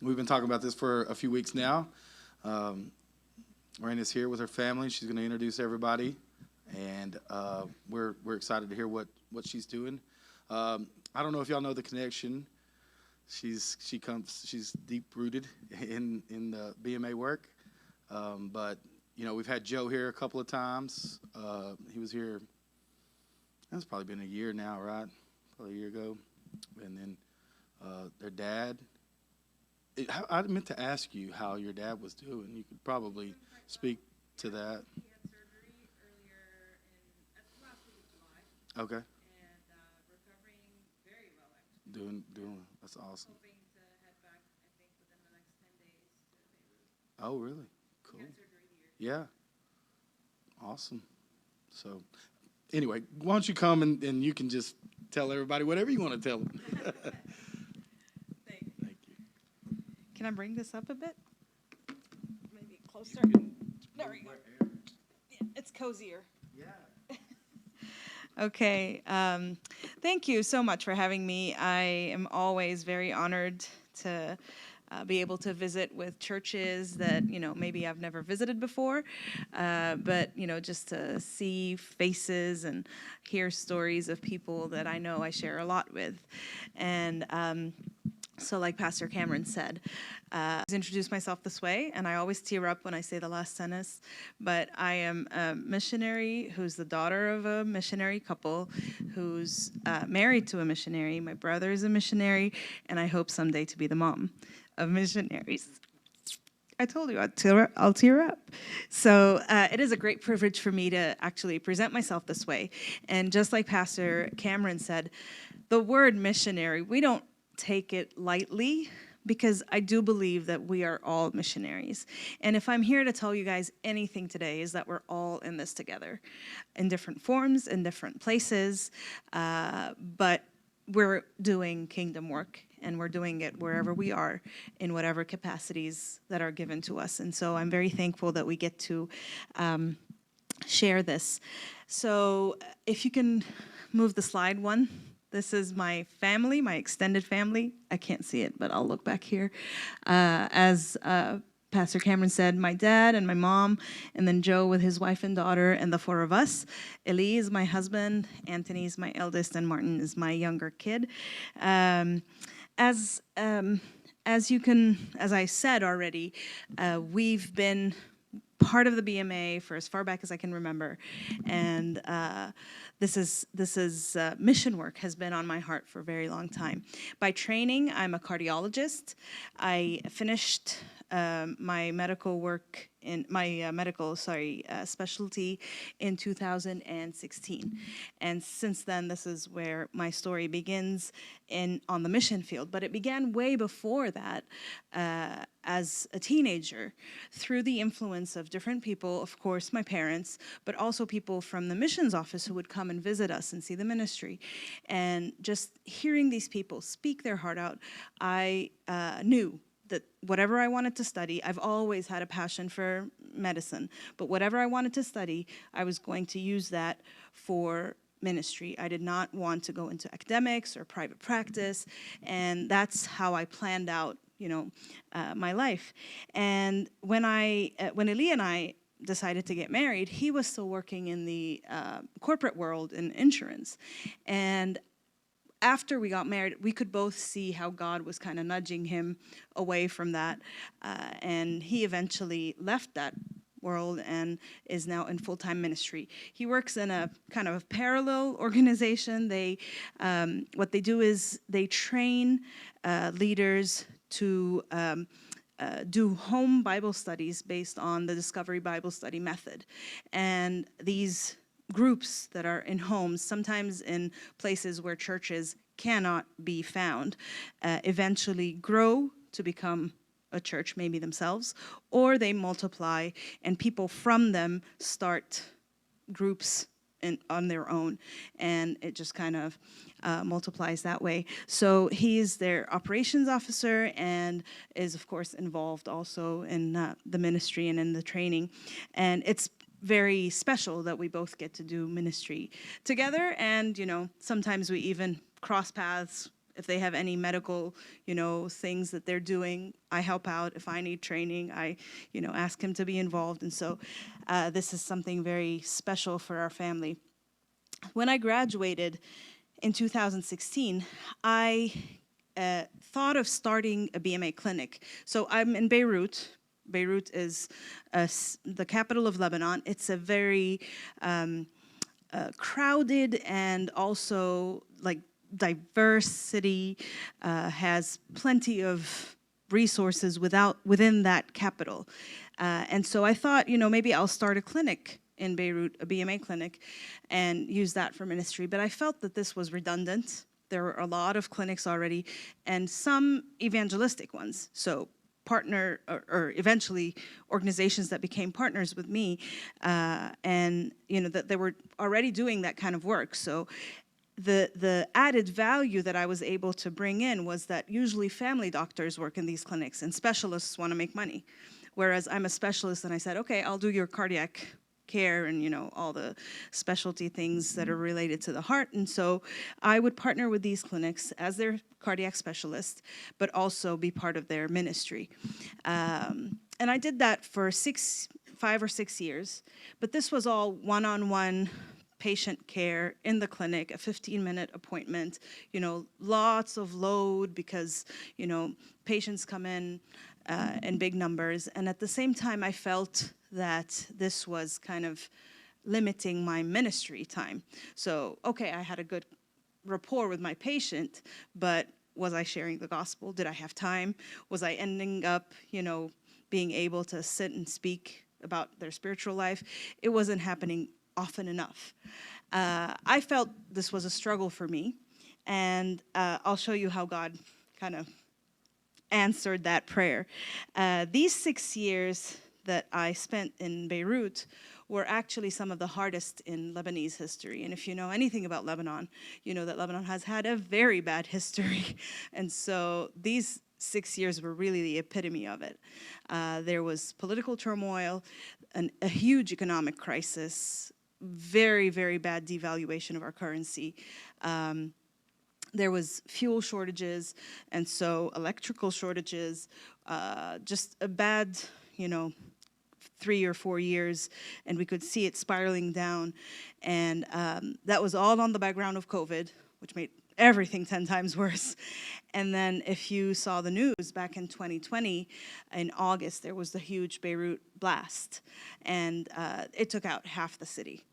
We've been talking about this for a few weeks now. Um, Raina's here with her family. She's going to introduce everybody, and we're excited to hear what she's doing. I don't know if y'all know the connection. She's deep rooted in the BMA work, but we've had Joe here a couple of times. He was here. That's probably been a year now, right? Probably a year ago, and then their dad. I meant to ask you how your dad was doing. You could probably speak to that. He had surgery earlier at the last week of July Okay. and recovering very well, actually. Doing. That's awesome. Hoping to head back, I think, within the next 10 days to Beirut. Oh, really? Cool. He had surgery here. Yeah. Awesome. So, anyway, why don't you come and you can just tell everybody whatever you want to tell them. Thank you. Thank you. Can I bring this up a bit? Maybe closer. There we go. Yeah, it's cozier. Yeah. Okay. Thank you so much for having me. I am always very honored to be able to visit with churches that, maybe I've never visited before. But, just to see faces and hear stories of people that I know I share a lot with. And so like Pastor Cameron said, I introduce myself this way, and I always tear up when I say the last sentence, but I am a missionary who's the daughter of a missionary couple who's married to a missionary. My brother is a missionary, and I hope someday to be the mom of missionaries. I told you I'll tear up. So it is a great privilege for me to actually present myself this way. And just like Pastor Cameron said, the word missionary, we don't take it lightly, because I do believe that we are all missionaries. And if I'm here to tell you guys anything today, is that we're all in this together, in different forms, in different places, but we're doing kingdom work, and we're doing it wherever we are, in whatever capacities that are given to us. And so I'm very thankful that we get to share this. So if you can move the slide one. This is my family, my extended family. I can't see it, but I'll look back here. As Pastor Cameron said, my dad and my mom, and then Joe with his wife and daughter, and the four of us. Eli is my husband, Anthony is my eldest, and Martin is my younger kid. As I said already, we've been part of the BMA for as far back as I can remember, and this is mission work has been on my heart for a very long time. By training, I'm a cardiologist. I finished my medical work in my specialty in 2016, and since then this is where my story begins on the mission field. But it began way before that, as a teenager, through the influence of different people, of course my parents, but also people from the missions office who would come and visit us and see the ministry. And just hearing these people speak their heart out, I knew that whatever I wanted to study, I've always had a passion for medicine, but whatever I wanted to study, I was going to use that for ministry. I did not want to go into academics or private practice, and that's how I planned out, my life. And when Eli and I decided to get married, he was still working in the corporate world in insurance, and after we got married, we could both see how God was kind of nudging him away from that, and he eventually left that world and is now in full-time ministry. He works in a kind of parallel organization. What they do is they train leaders to do home Bible studies based on the Discovery Bible Study method. And these groups that are in homes, sometimes in places where churches cannot be found, eventually grow to become a church, maybe themselves, or they multiply and people from them start groups on their own, and it just kind of multiplies that way. So he's their operations officer and is, of course, involved also in the ministry and in the training. And it's very special that we both get to do ministry together, and sometimes we even cross paths If they have any medical, things that they're doing, I help out. If I need training, I, ask him to be involved. And so this is something very special for our family. When I graduated in 2016, I thought of starting a BMA clinic. So I'm in Beirut. Beirut is the capital of Lebanon. It's a very crowded and also like diverse city, has plenty of resources within that capital. And so I thought, maybe I'll start a clinic in Beirut, a BMA clinic, and use that for ministry. But I felt that this was redundant. There were a lot of clinics already, and some evangelistic ones. So partner or eventually organizations that became partners with me, and that they were already doing that kind of work. So the added value that I was able to bring in was that usually family doctors work in these clinics and specialists want to make money. Whereas I'm a specialist and I said, okay, I'll do your cardiac care and all the specialty things that are related to the heart. And so I would partner with these clinics as their cardiac specialist, but also be part of their ministry. And I did that for 5 or 6 years, but this was all one-on-one patient care in the clinic, a 15-minute appointment, lots of load because, patients come in big numbers. And at the same time, I felt that this was kind of limiting my ministry time. So, okay, I had a good rapport with my patient, but was I sharing the gospel? Did I have time? Was I ending up, being able to sit and speak about their spiritual life? It wasn't happening often enough. I felt this was a struggle for me, and I'll show you how God kind of answered that prayer. These 6 years that I spent in Beirut were actually some of the hardest in Lebanese history. And if you know anything about Lebanon, you know that Lebanon has had a very bad history. And so these 6 years were really the epitome of it. There was political turmoil, a huge economic crisis, very, very bad devaluation of our currency. There was fuel shortages, and so electrical shortages, just a bad, 3 or 4 years, and we could see it spiraling down. And that was all on the background of COVID, which made everything 10 times worse. And then if you saw the news back in 2020, in August, there was the huge Beirut blast, and it took out half the city.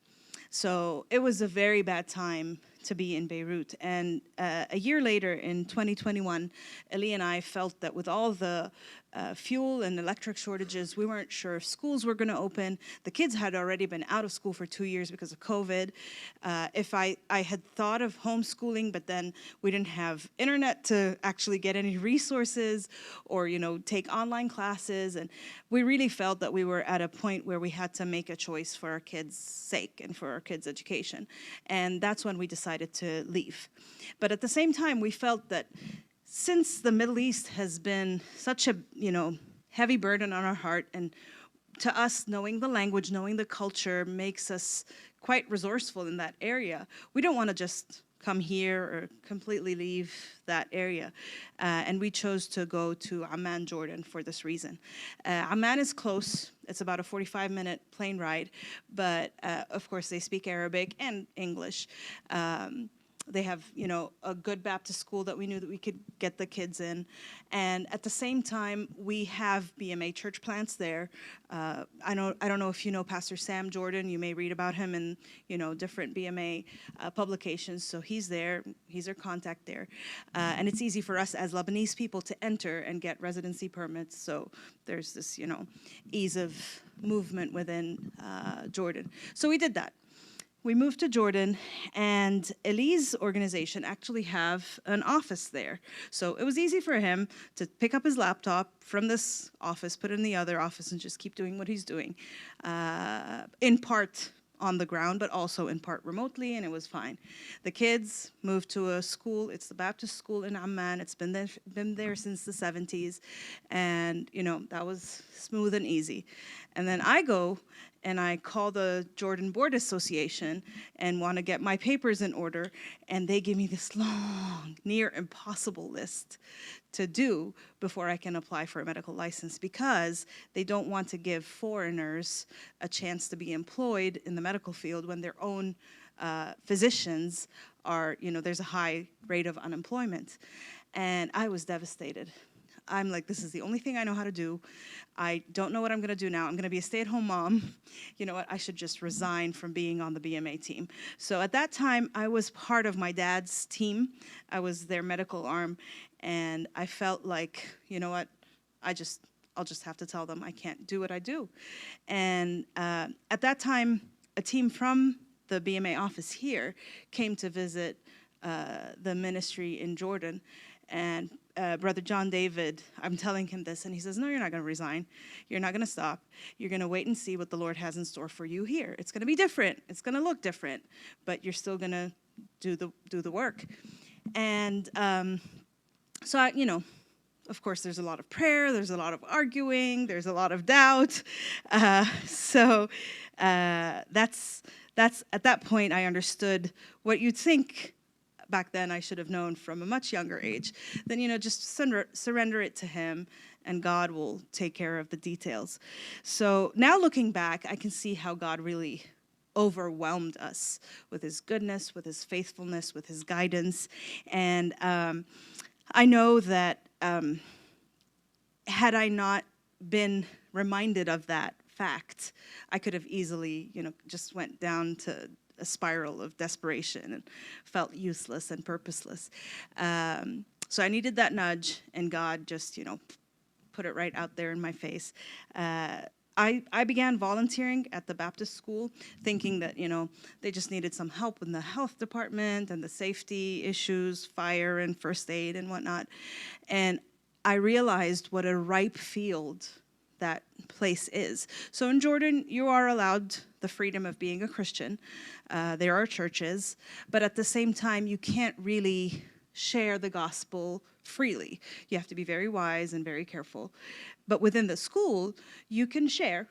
So it was a very bad time to be in Beirut. And a year later, in 2021, Eli and I felt that with all the fuel and electric shortages, we weren't sure if schools were going to open. The kids had already been out of school for 2 years because of COVID. If I had thought of homeschooling, but then we didn't have internet to actually get any resources or, take online classes. And we really felt that we were at a point where we had to make a choice for our kids' sake and for our kids' education. And that's when we decided to leave. But at the same time, we felt that since the Middle East has been such a, heavy burden on our heart, and to us, knowing the language, knowing the culture makes us quite resourceful in that area. We don't want to just come here or completely leave that area. And we chose to go to Amman, Jordan for this reason. Amman is close. It's about a 45-minute plane ride, but of course they speak Arabic and English. They have, a good Baptist school that we knew that we could get the kids in. And at the same time, we have BMA church plants there. I don't know if you know Pastor Sam Jordan. You may read about him in, different BMA publications. So he's there. He's our contact there. And it's easy for us as Lebanese people to enter and get residency permits. So there's this, ease of movement within Jordan. So we did that. We moved to Jordan, and Eli's organization actually have an office there. So it was easy for him to pick up his laptop from this office, put it in the other office, and just keep doing what he's doing, in part on the ground, but also in part remotely, and it was fine. The kids moved to a school. It's the Baptist school in Amman. It's been there since the 70s, and, that was smooth and easy. And then I go and I call the Jordan Board Association and want to get my papers in order, and they give me this long, near impossible list to do before I can apply for a medical license, because they don't want to give foreigners a chance to be employed in the medical field when their own physicians are, there's a high rate of unemployment. And I was devastated. I'm like, this is the only thing I know how to do. I don't know what I'm going to do now. I'm going to be a stay-at-home mom. You know what? I should just resign from being on the BMA team. So at that time, I was part of my dad's team. I was their medical arm. And I felt like, you know what? I'll just have to tell them I can't do what I do. And at that time, a team from the BMA office here came to visit the ministry in Jordan. And Brother John David, I'm telling him this, and he says, no, you're not going to resign. You're not going to stop. You're going to wait and see what the Lord has in store for you here. It's going to be different. It's going to look different, but you're still going to do the work. And so, of course, there's a lot of prayer. There's a lot of arguing. There's a lot of doubt. So that's at that point, I understood what you'd think back then I should have known from a much younger age. Then, just surrender it to him, and God will take care of the details. So now looking back, I can see how God really overwhelmed us with his goodness, with his faithfulness, with his guidance. And I know that had I not been reminded of that fact, I could have easily, just went down to a spiral of desperation and felt useless and purposeless. So I needed that nudge, and God just, put it right out there in my face. I began volunteering at the Baptist school, thinking that, they just needed some help in the health department and the safety issues, fire and first aid and whatnot. And I realized what a ripe field that place is. So in Jordan, you are allowed the freedom of being a Christian. There are churches, but at the same time, you can't really share the gospel freely. You have to be very wise and very careful. But within the school, you can share,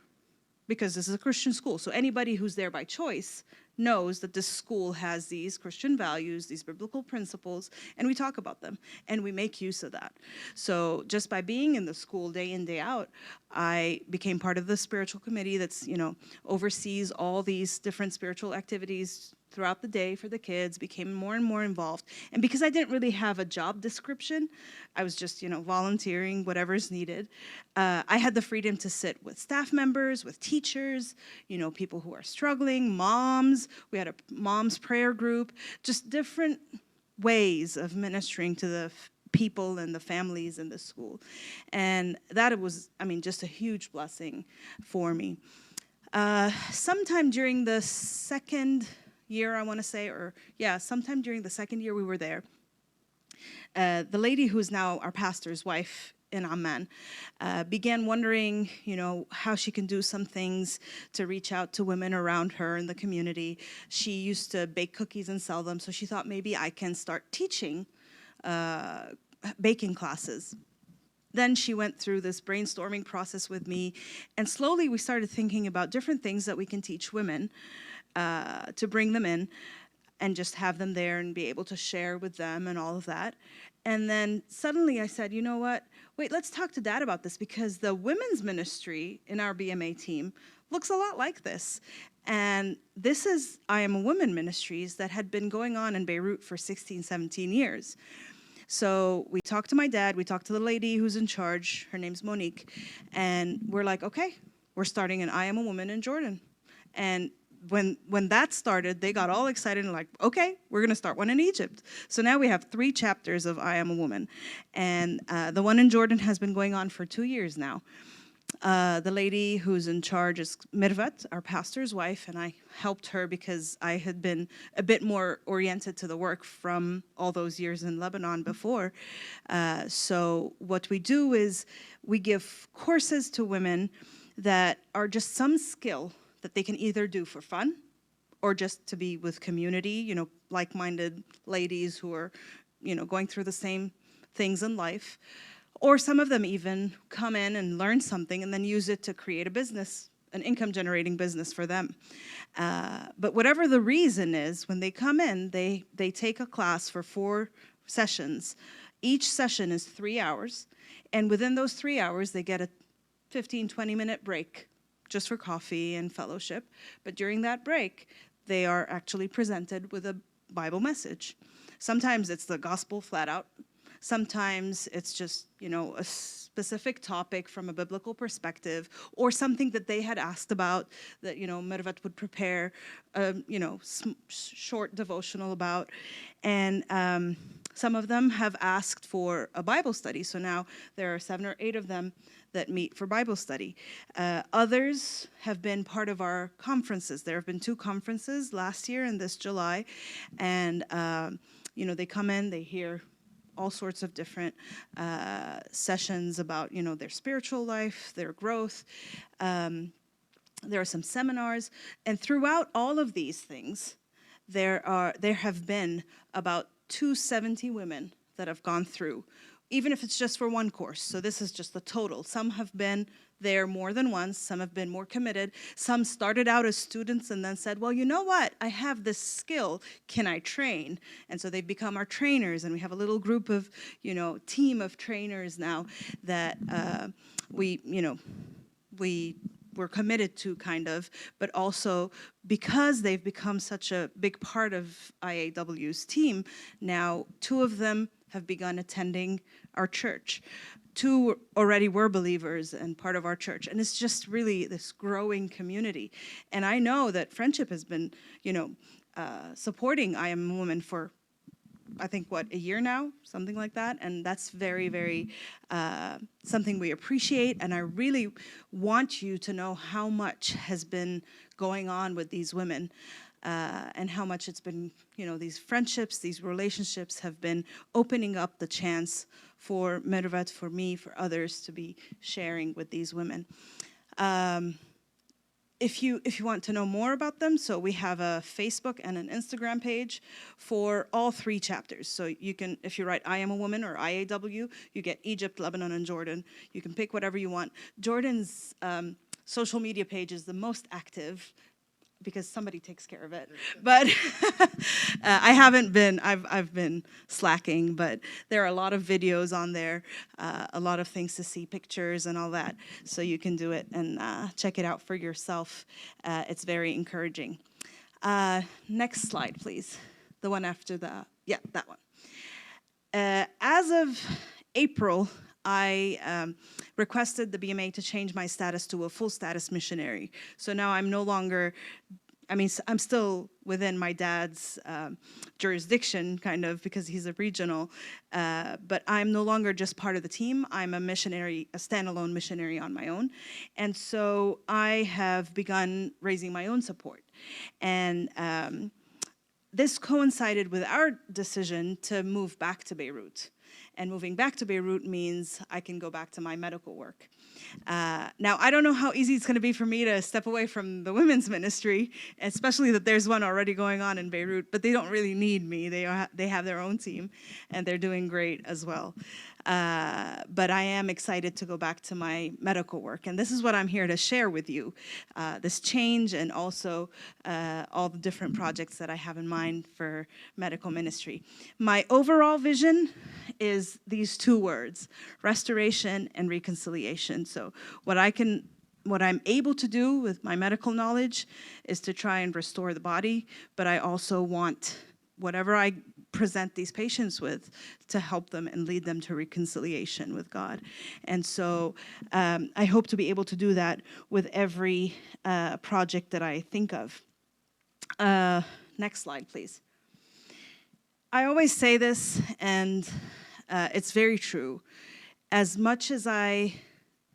because this is a Christian school. So anybody who's there by choice knows that this school has these Christian values, these biblical principles, and we talk about them, and we make use of that. So just by being in the school day in, day out, I became part of the spiritual committee that's, oversees all these different spiritual activities throughout the day for the kids, became more and more involved. And because I didn't really have a job description, I was just, volunteering whatever's needed. I had the freedom to sit with staff members, with teachers, people who are struggling, moms. We had a mom's prayer group, just different ways of ministering to the people and the families in the school. And that was, just a huge blessing for me. Sometime during the second year, I want to say, sometime during the second year we were there, the lady who's now our pastor's wife in Amman began wondering, how she can do some things to reach out to women around her in the community. She used to bake cookies and sell them, so she thought maybe I can start teaching baking classes. Then she went through this brainstorming process with me, and slowly we started thinking about different things that we can teach women to bring them in and just have them there and be able to share with them and all of that. And then suddenly I said, you know what? Wait, let's talk to Dad about this, because the women's ministry in our BMA team looks a lot like this. And this is I Am a Woman Ministries that had been going on in Beirut for 16, 17 years. So we talked to my dad, we talked to the lady who's in charge, her name's Monique, and we're like, okay, we're starting an I Am a Woman in Jordan. And when that started, they got all excited and like, okay, we're going to start one in Egypt. So now we have 3 chapters of I Am a Woman. And the one in Jordan has been going on for 2 years now. The lady who's in charge is Mirvat, our pastor's wife, and I helped her because I had been a bit more oriented to the work from all those years in Lebanon before. So what we do is we give courses to women that are just some skill that they can either do for fun or just to be with community, like-minded ladies who are, going through the same things in life. Or some of them even come in and learn something and then use it to create a business an income generating business for them. But whatever the reason is, when they come in, they take a class for 4 sessions. Each session is 3 hours. And within those 3 hours, they get a 15, 20-minute break just for coffee and fellowship. But during that break, they are actually presented with a Bible message. Sometimes it's the gospel flat out. Sometimes it's just, a specific topic from a biblical perspective, or something that they had asked about that, Mervat would prepare, short devotional about. And some of them have asked for a Bible study. So now there are 7 or 8 of them that meet for Bible study. Others have been part of our conferences. There have been 2 conferences last year and this July. And, they come in, they hear all sorts of different sessions about, their spiritual life, their growth. There are some seminars. And throughout all of these things, there have been about 270 women that have gone through, even if it's just for one course. So this is just the total. Some have been there more than once. Some have been more committed. Some started out as students and then said, well, you know what? I have this skill. Can I train? And so they've become our trainers. And we have a little group of, team of trainers now that we're committed to, kind of, but also because they've become such a big part of IAW's team, now 2 of them have begun attending our church. 2 already were believers and part of our church. And it's just really this growing community. And I know that Friendship has been, supporting I Am a Woman for, I think, a year now? Something like that. And that's very, very something we appreciate. And I really want you to know how much has been going on with these women. And how much it's been, these friendships, these relationships have been opening up the chance for Mervat, for me, for others to be sharing with these women. If you want to know more about them, so we have a Facebook and an Instagram page for all 3 chapters. So you can, if you write I Am a Woman or IAW, you get Egypt, Lebanon, and Jordan. You can pick whatever you want. Jordan's social media page is the most active, because somebody takes care of it. But I've been slacking, but there are a lot of videos on there, a lot of things to see, pictures and all that. So you can do it and check it out for yourself. It's very encouraging. Next slide, please. The one after that one. As of April, I requested the BMA to change my status to a full status missionary. So now I'm no longer, I'm still within my dad's jurisdiction, kind of, because he's a regional, but I'm no longer just part of the team. I'm a missionary, a standalone missionary on my own. And so I have begun raising my own support. And this coincided with our decision to move back to Beirut. And moving back to Beirut means I can go back to my medical work. Now, I don't know how easy it's going to be for me to step away from the women's ministry, especially that there's one already going on in Beirut, but they don't really need me. They have their own team, and they're doing great as well. But I am excited to go back to my medical work, and this is what I'm here to share with you, this change and also all the different projects that I have in mind for medical ministry. My overall vision is these 2 words, restoration and reconciliation. So what I'm able to do with my medical knowledge is to try and restore the body, but I also want whatever I present these patients with to help them and lead them to reconciliation with God. And so I hope to be able to do that with every project that I think of. Next slide, please. I always say this, and it's very true. As much as I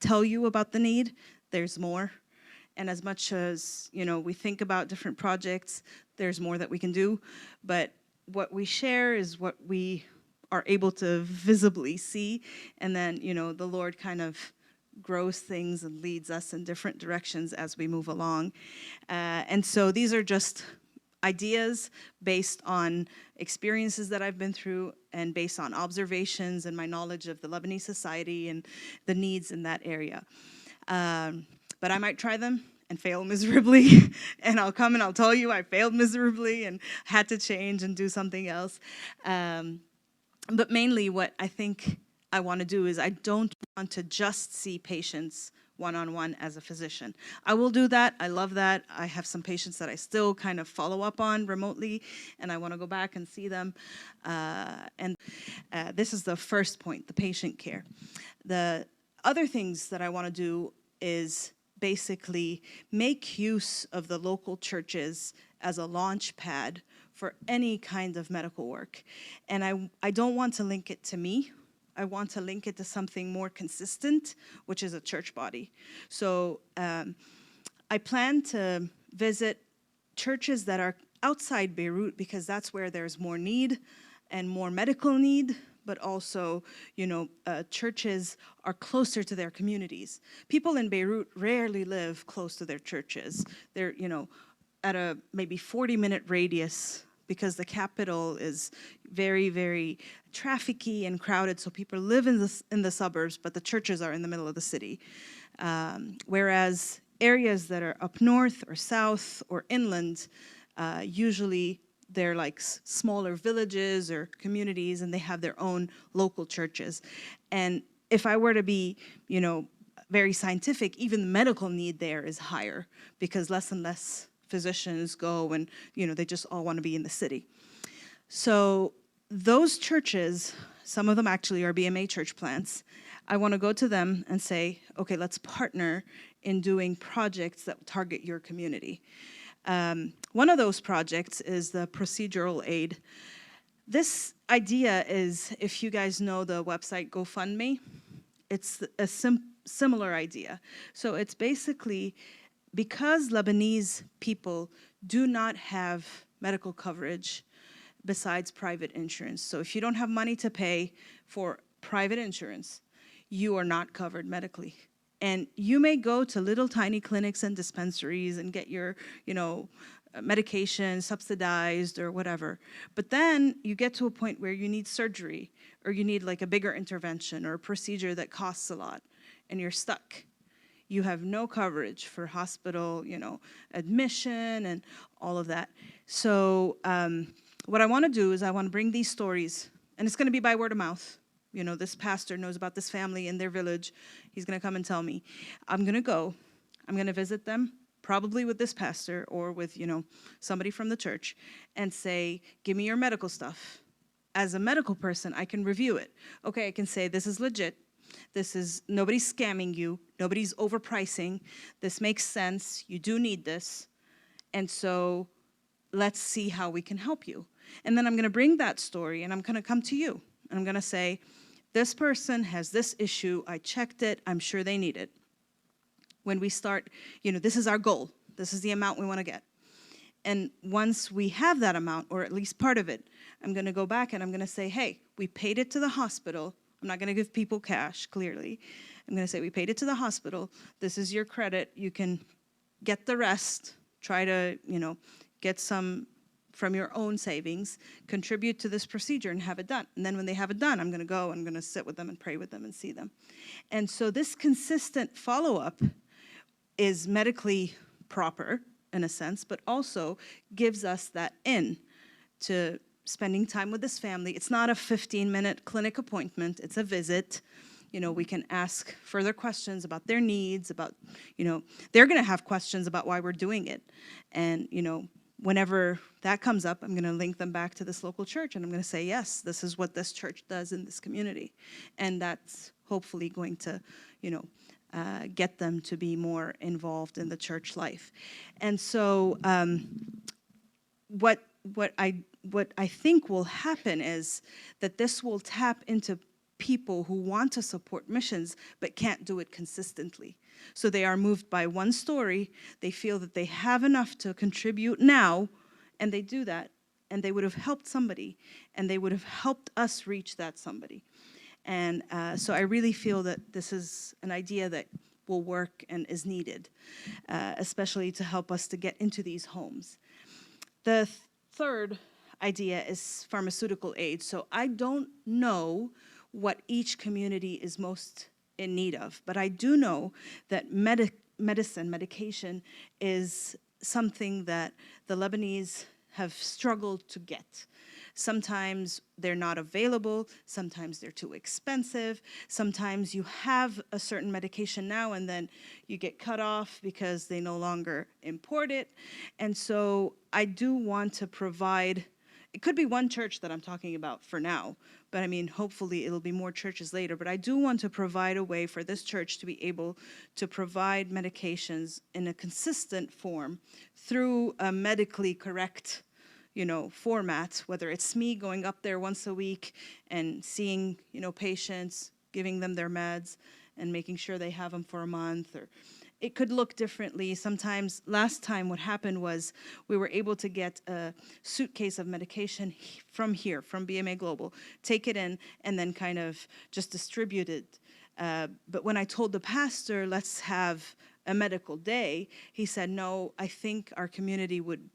tell you about the need, there's more. And as much as, we think about different projects, there's more that we can do. But what we share is what we are able to visibly see. And then, the Lord kind of grows things and leads us in different directions as we move along. And so these are just ideas based on experiences that I've been through and based on observations and my knowledge of the Lebanese society and the needs in that area. But I might try them, and fail miserably. And I'll come and I'll tell you I failed miserably and had to change and do something else. But mainly what I think I want to do is I don't want to just see patients one-on-one as a physician. I will do that. I love that. I have some patients that I still kind of follow up on remotely, and I want to go back and see them. This is the first point, the patient care. The other things that I want to do is basically make use of the local churches as a launch pad for any kind of medical work. And I don't want to link it to me. I want to link it to something more consistent, which is a church body. So I plan to visit churches that are outside Beirut because that's where there's more need and more medical need, but also, churches are closer to their communities. People in Beirut rarely live close to their churches. They're, at a maybe 40-minute radius because the capital is very, very trafficky and crowded, so people live in the suburbs, but the churches are in the middle of the city. Whereas areas that are up north or south or inland, usually they're like smaller villages or communities, and they have their own local churches. And if I were to be, very scientific, even the medical need there is higher because less and less physicians go and, they just all want to be in the city. So those churches, some of them actually are BMA church plants. I want to go to them and say, okay, let's partner in doing projects that target your community. One of those projects is the procedural aid. This idea is, if you guys know the website GoFundMe, it's a similar idea. So it's basically because Lebanese people do not have medical coverage besides private insurance. So if you don't have money to pay for private insurance, you are not covered medically. And you may go to little tiny clinics and dispensaries and get your, medication subsidized or whatever. But then you get to a point where you need surgery or you need like a bigger intervention or a procedure that costs a lot and you're stuck. You have no coverage for hospital, admission and all of that. So what I want to do is I want to bring these stories, and it's going to be by word of mouth. This pastor knows about this family in their village. He's going to come and tell me. I'm going to go. I'm going to visit them, probably with this pastor or with, somebody from the church, and say, give me your medical stuff. As a medical person, I can review it. Okay, I can say, this is legit. Nobody's scamming you. Nobody's overpricing. This makes sense. You do need this. And so let's see how we can help you. And then I'm going to bring that story and I'm going to come to you. And I'm going to say, this person has this issue. I checked it. I'm sure they need it. When we start, this is our goal. This is the amount we want to get. And once we have that amount, or at least part of it, I'm going to go back and I'm going to say, hey, we paid it to the hospital. I'm not going to give people cash, clearly. I'm going to say, we paid it to the hospital. This is your credit. You can get the rest. Try to, get some from your own savings, contribute to this procedure and have it done. And then when they have it done, I'm going to go, I'm going to sit with them and pray with them and see them. And so this consistent follow-up is medically proper in a sense, but also gives us that in to spending time with this family. It's not a 15-minute clinic appointment. It's a visit. We can ask further questions about their needs, about, they're going to have questions about why we're doing it. And, whenever that comes up, I'm going to link them back to this local church, and I'm going to say, yes, this is what this church does in this community. And that's hopefully going to, get them to be more involved in the church life. And so what I think will happen is that this will tap into people who want to support missions but can't do it consistently. So they are moved by one story, they feel that they have enough to contribute now, and they do that, and they would have helped somebody, and they would have helped us reach that somebody. And so I really feel that this is an idea that will work and is needed, especially to help us to get into these homes. The third idea is pharmaceutical aid. So I don't know what each community is most in need of, but I do know that medication, is something that the Lebanese have struggled to get. Sometimes they're not available, sometimes they're too expensive, sometimes you have a certain medication now and then you get cut off because they no longer import it. And so I do want to provide, it could be one church that I'm talking about for now, but I mean, hopefully it'll be more churches later. But I do want to provide a way for this church to be able to provide medications in a consistent form through a medically correct, format, whether it's me going up there once a week and seeing, patients, giving them their meds and making sure they have them for a month, or it could look differently. Sometimes, last time what happened was we were able to get a suitcase of medication from here, from BMA Global, take it in, and then kind of just distribute it. But when I told the pastor, let's have a medical day, he said, no, I think our community would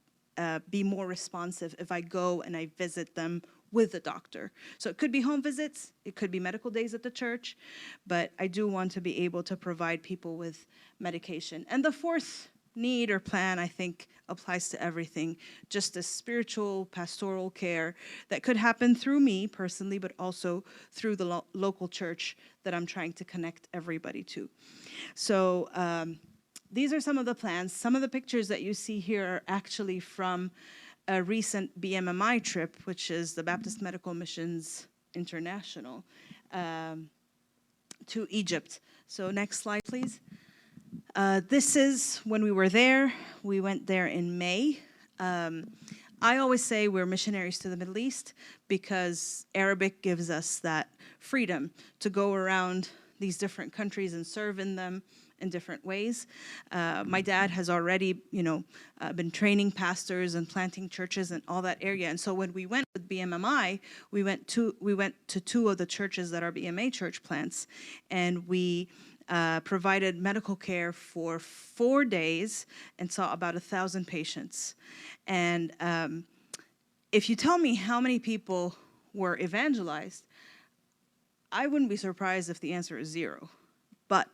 be more responsive if I go and I visit them with the doctor. So it could be home visits, it could be medical days at the church, but I do want to be able to provide people with medication. And the fourth need or plan, I think, applies to everything, just a spiritual, pastoral care that could happen through me personally, but also through the local church that I'm trying to connect everybody to. So these are some of the plans. Some of the pictures that you see here are actually from a recent BMMI trip, which is the Baptist Medical Missions International, to Egypt. So next slide, please. This is when we were there. We went there in May. I always say we're missionaries to the Middle East because Arabic gives us that freedom to go around these different countries and serve in them in different ways. My dad has already, been training pastors and planting churches in all that area. And so when we went with BMMI, we went to two of the churches that are BMA church plants, and we provided medical care for 4 days and saw about 1,000 patients. And if you tell me how many people were evangelized, I wouldn't be surprised if the answer is 0. But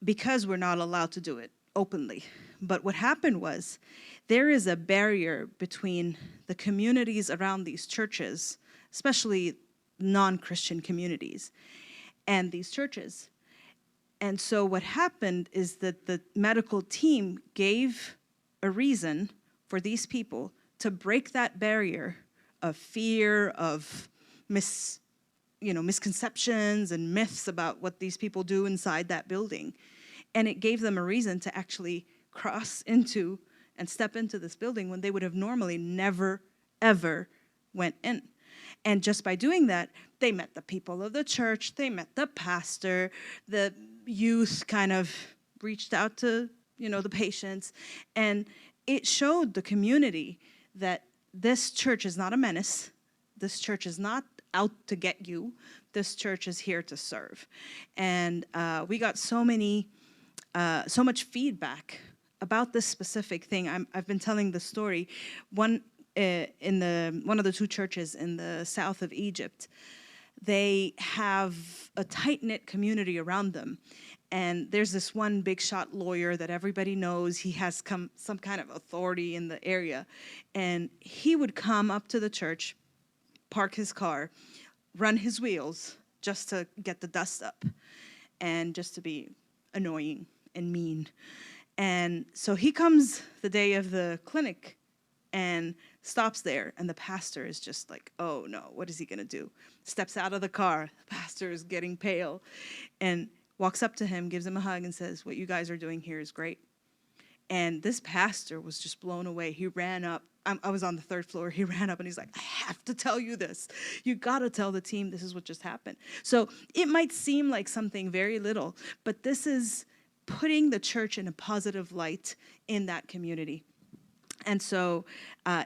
because we're not allowed to do it openly. But what happened was there is a barrier between the communities around these churches, especially non-Christian communities, and these churches. And so what happened is that the medical team gave a reason for these people to break that barrier of fear, of misconceptions and myths about what these people do inside that building. And it gave them a reason to actually cross into and step into this building when they would have normally never, ever went in. And just by doing that, they met the people of the church, they met the pastor, the youth kind of reached out to, the patients. And it showed the community that this church is not a menace. This church is not out to get you. This church is here to serve. And we got so much feedback about this specific thing. I've been telling the story. One of the two churches in the south of Egypt, they have a tight-knit community around them. And there's this one big shot lawyer that everybody knows. He has some kind of authority in the area. And he would come up to the church, park his car, run his wheels just to get the dust up and just to be annoying and mean. And so he comes the day of the clinic and stops there, and the pastor is just like, oh no, what is he gonna do? Steps out of the car, the pastor is getting pale, and walks up to him, gives him a hug, and says, what you guys are doing here is great. And this pastor was just blown away. He ran up. I was on the 3rd floor. He ran up and he's like, I have to tell you this. You got to tell the team this is what just happened. So it might seem like something very little, but this is putting the church in a positive light in that community. And so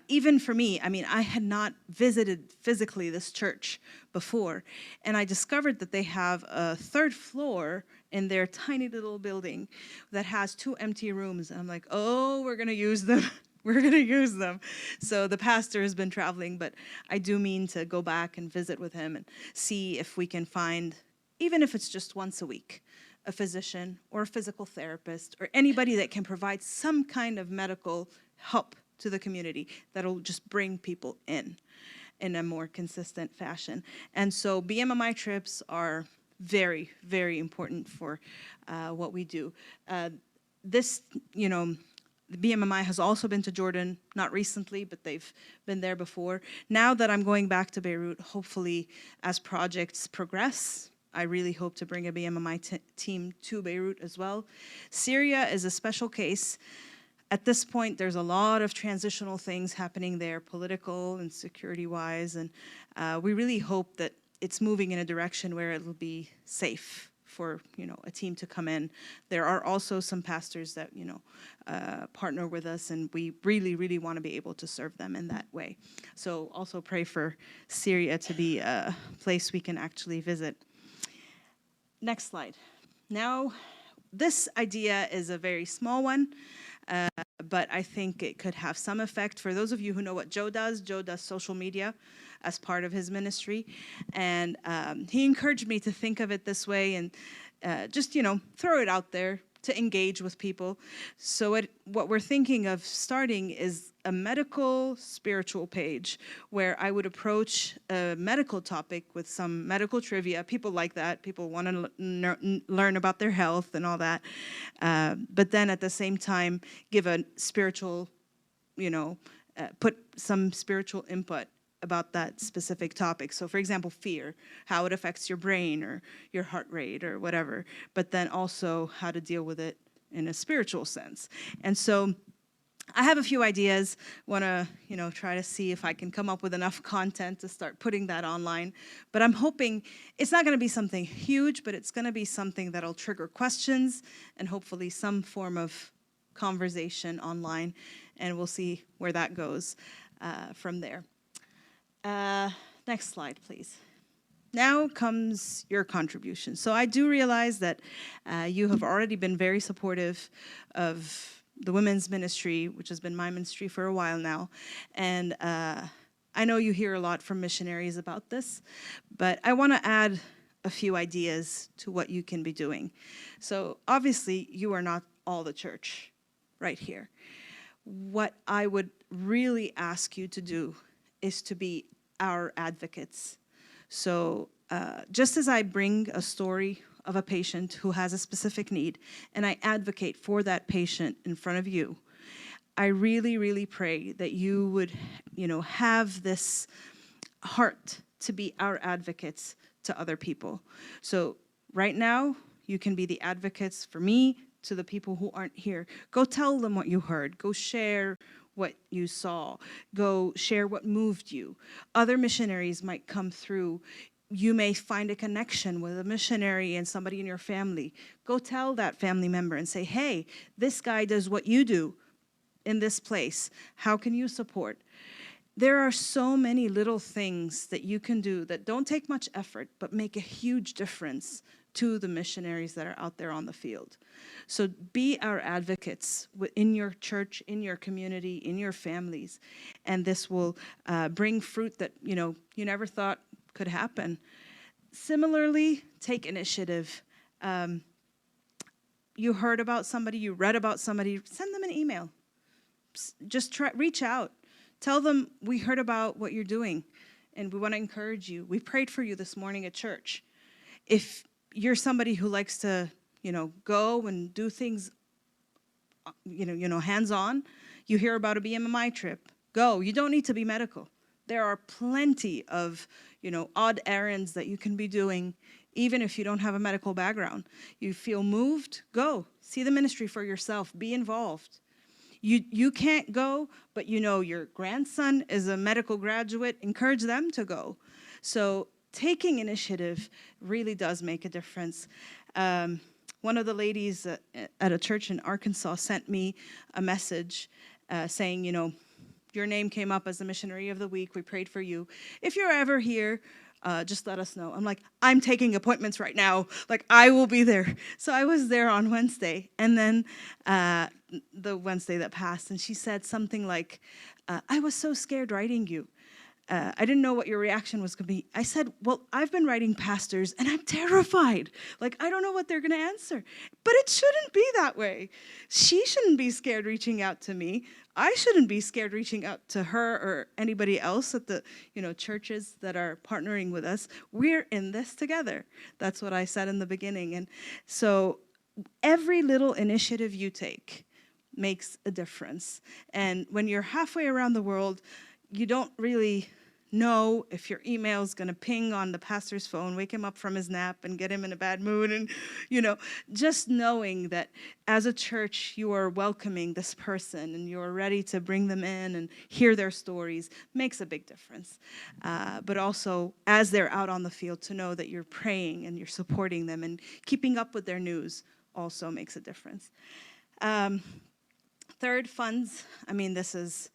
even for me, I had not visited physically this church before, and I discovered that they have a 3rd floor in their tiny little building that has 2 empty rooms. And I'm like, oh, we're going to use them. We're going to use them. So the pastor has been traveling, but I do mean to go back and visit with him and see if we can find, even if it's just once a week, a physician or a physical therapist or anybody that can provide some kind of medical help to the community that'll just bring people in a more consistent fashion. And so BMMI trips are very, very important for what we do. This, you know, the BMMI has also been to Jordan, not recently, but they've been there before. Now that I'm going back to Beirut, hopefully as projects progress, I really hope to bring a BMMI team to Beirut as well. Syria is a special case. At this point, there's a lot of transitional things happening there, political and security-wise, and we really hope that it's moving in a direction where it'll be safe for, you know, a team to come in. There are also some pastors that, you know, partner with us, and we really, really want to be able to serve them in that way. So also pray for Syria to be a place we can actually visit. Next slide. Now, this idea is a very small one, but I think it could have some effect. For those of you who know what Joe does social media as part of his ministry. And he encouraged me to think of it this way and just, you know, throw it out there to engage with people. So what we're thinking of starting is a medical spiritual page where I would approach a medical topic with some medical trivia. People like that. People want to learn about their health and all that. But then at the same time, give a spiritual, you know, put some spiritual input about that specific topic. So for example, fear, how it affects your brain or your heart rate or whatever, but then also how to deal with it in a spiritual sense. And so I have a few ideas, want to, you know, try to see if I can come up with enough content to start putting that online. But I'm hoping it's not going to be something huge, but it's going to be something that'll trigger questions and hopefully some form of conversation online. And we'll see where that goes from there. Next slide, please. Now comes your contribution. So I do realize that you have already been very supportive of the women's ministry, which has been my ministry for a while now. And I know you hear a lot from missionaries about this, but I want to add a few ideas to what you can be doing. So obviously, you are not all the church right here. What I would really ask you to do is to be our advocates. So just as I bring a story of a patient who has a specific need and I advocate for that patient in front of you, I really, really pray that you would, you know, have this heart to be our advocates to other people. So right now, you can be the advocates for me to the people who aren't here. Go tell them what you heard. Go share what you saw. Go share what moved you. Other missionaries might come through. You may find a connection with a missionary and somebody in your family. Go tell that family member and say, hey, this guy does what you do in this place. How can you support? There are so many little things that you can do that don't take much effort, but make a huge difference to the missionaries that are out there on the field. So be our advocates in your church, in your community, in your families, and this will bring fruit that, you know, you never thought could happen. Similarly, take initiative. You heard about somebody, you read about somebody, send them an email. Just reach out. Tell them we heard about what you're doing and we want to encourage you. We prayed for you this morning at church. If you're somebody who likes to, you know, go and do things, you know, hands-on, you hear about a BMMI trip, go. You don't need to be medical. There are plenty of, you know, odd errands that you can be doing, even if you don't have a medical background. You feel moved, go. See the ministry for yourself. Be involved. You can't go, but you know your grandson is a medical graduate. Encourage them to go. So taking initiative really does make a difference. One of the ladies at a church in Arkansas sent me a message saying, you know, your name came up as the missionary of the week. We prayed for you. If you're ever here, just let us know. I'm like, I'm taking appointments right now. Like, I will be there. So I was there on Wednesday, and then the Wednesday that passed, and she said something like, I was so scared writing you. I didn't know what your reaction was going to be. I said, well, I've been writing pastors and I'm terrified. Like, I don't know what they're going to answer. But it shouldn't be that way. She shouldn't be scared reaching out to me. I shouldn't be scared reaching out to her or anybody else at the, churches that are partnering with us. We're in this together. That's what I said in the beginning. And so every little initiative you take makes a difference. And when you're halfway around the world, you don't really know if your email is going to ping on the pastor's phone, wake him up from his nap and get him in a bad mood. And, just knowing that as a church, you are welcoming this person and you're ready to bring them in and hear their stories makes a big difference. But also, as they're out on the field, to know that you're praying and you're supporting them and keeping up with their news also makes a difference. Third, funds. I mean, this is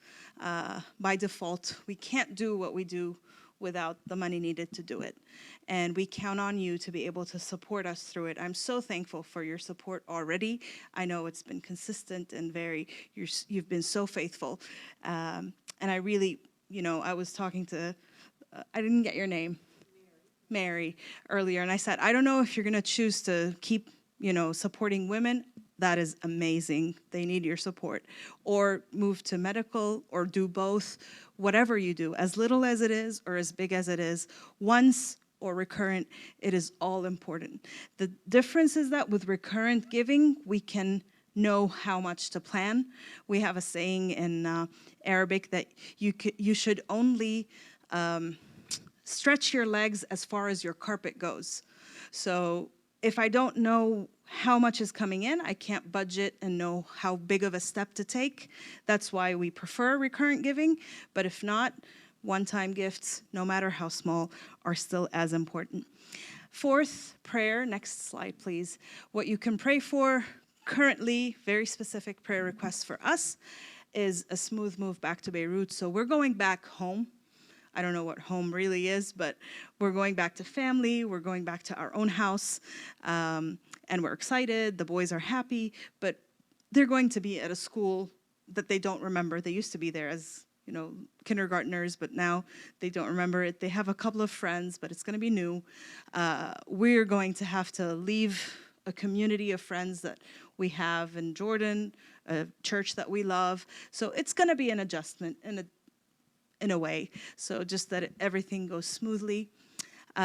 by default. We can't do what we do without the money needed to do it. And we count on you to be able to support us through it. I'm so thankful for your support already. I know it's been consistent and you've been so faithful. And I really, I was talking to, I didn't get your name, Mary, earlier. And I said, I don't know if you're going to choose to keep, supporting women. That is amazing. They need your support. Or move to medical or do both. Whatever you do, as little as it is or as big as it is, once or recurrent, it is all important. The difference is that with recurrent giving, we can know how much to plan. We have a saying in Arabic that you should only stretch your legs as far as your carpet goes. So if I don't know how much is coming in, I can't budget and know how big of a step to take. That's why we prefer recurrent giving. But if not, one-time gifts, no matter how small, are still as important. Fourth, prayer. Next slide, please. What you can pray for currently, very specific prayer requests for us, is a smooth move back to Beirut. So we're going back home. I don't know what home really is, but we're going back to family. We're going back to our own house. And we're excited. The boys are happy. But they're going to be at a school that they don't remember. They used to be there as, kindergartners, but now they don't remember it. They have a couple of friends, but it's going to be new. We're going to have to leave a community of friends that we have in Jordan, a church that we love. So it's going to be an adjustment in a way. So just that everything goes smoothly.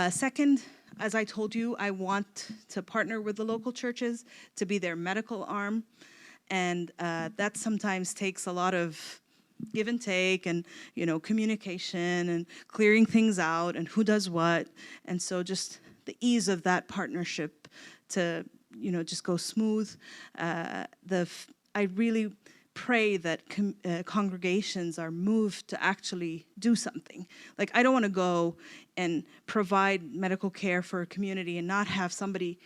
Second, as I told you, I want to partner with the local churches to be their medical arm. And that sometimes takes a lot of give and take and, communication and clearing things out and who does what. And so just the ease of that partnership to, just go smooth. I really pray that congregations are moved to actually do something. Like, I don't want to go and provide medical care for a community and not have somebody,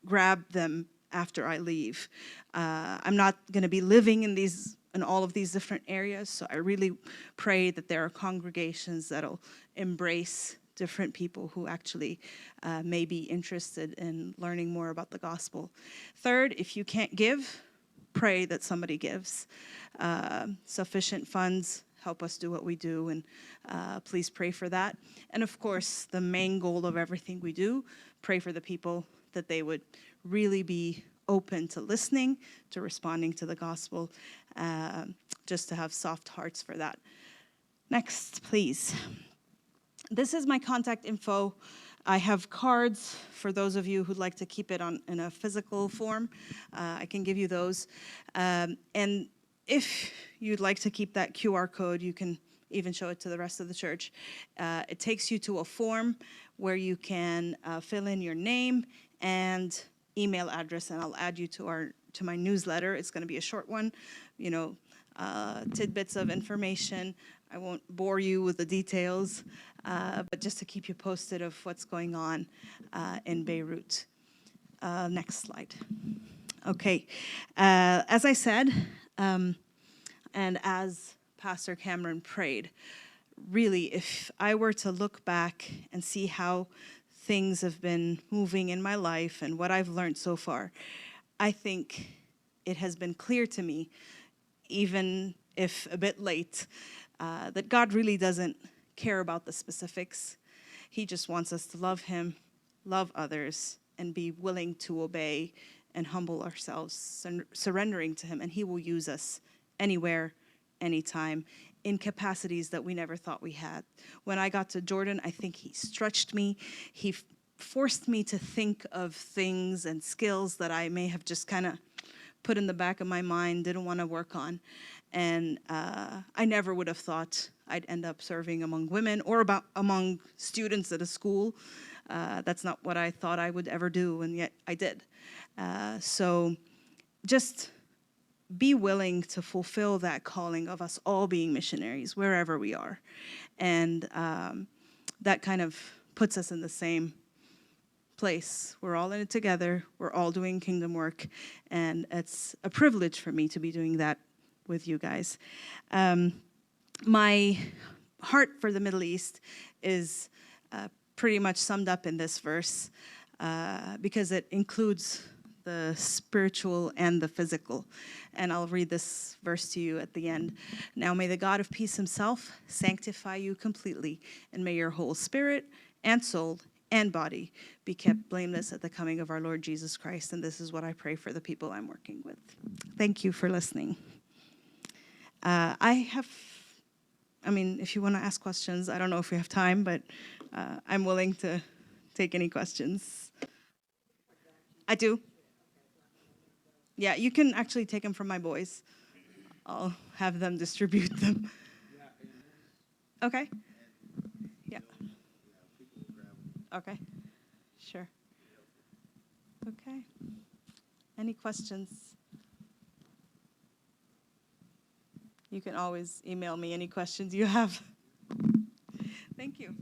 grab them after I leave. I'm not going to be living in all of these different areas, so I really pray that there are congregations that'll embrace different people who actually may be interested in learning more about the gospel. Third, if you can't give, pray that somebody gives. Sufficient funds help us do what we do, and please pray for that. And of course, the main goal of everything we do, pray for the people that they would really be open to listening, to responding to the gospel, just to have soft hearts for that. Next, please. This is my contact info. I have cards for those of you who'd like to keep it in a physical form. I can give you those. And if you'd like to keep that QR code, you can even show it to the rest of the church. It takes you to a form where you can fill in your name and email address, and I'll add you to my newsletter. It's going to be a short one, tidbits of information. I won't bore you with the details, but just to keep you posted of what's going on in Beirut. Next slide. Okay. As I said, and as Pastor Cameron prayed, really, if I were to look back and see how things have been moving in my life and what I've learned so far, I think it has been clear to me, even if a bit late, that God really doesn't care about the specifics. He just wants us to love him, love others, and be willing to obey and humble ourselves, surrendering to him. And he will use us anywhere, anytime, in capacities that we never thought we had. When I got to Jordan, I think he stretched me. He forced me to think of things and skills that I may have just kind of put in the back of my mind, didn't want to work on. And I never would have thought I'd end up serving among women or among students at a school. That's not what I thought I would ever do, and yet I did. So just be willing to fulfill that calling of us all being missionaries wherever we are. And that kind of puts us in the same place. We're all in it together. We're all doing kingdom work. And it's a privilege for me to be doing that with you guys. My heart for the Middle East is pretty much summed up in this verse because it includes the spiritual and the physical. And I'll read this verse to you at the end. Now may the God of peace himself sanctify you completely, and may your whole spirit and soul and body be kept blameless at the coming of our Lord Jesus Christ. And this is what I pray for the people I'm working with. Thank you for listening. If you want to ask questions, I don't know if we have time, but I'm willing to take any questions. I do. Yeah, you can actually take them from my boys. I'll have them distribute them. Okay. Yeah. Okay. Sure. Okay. Any questions? You can always email me any questions you have. Thank you.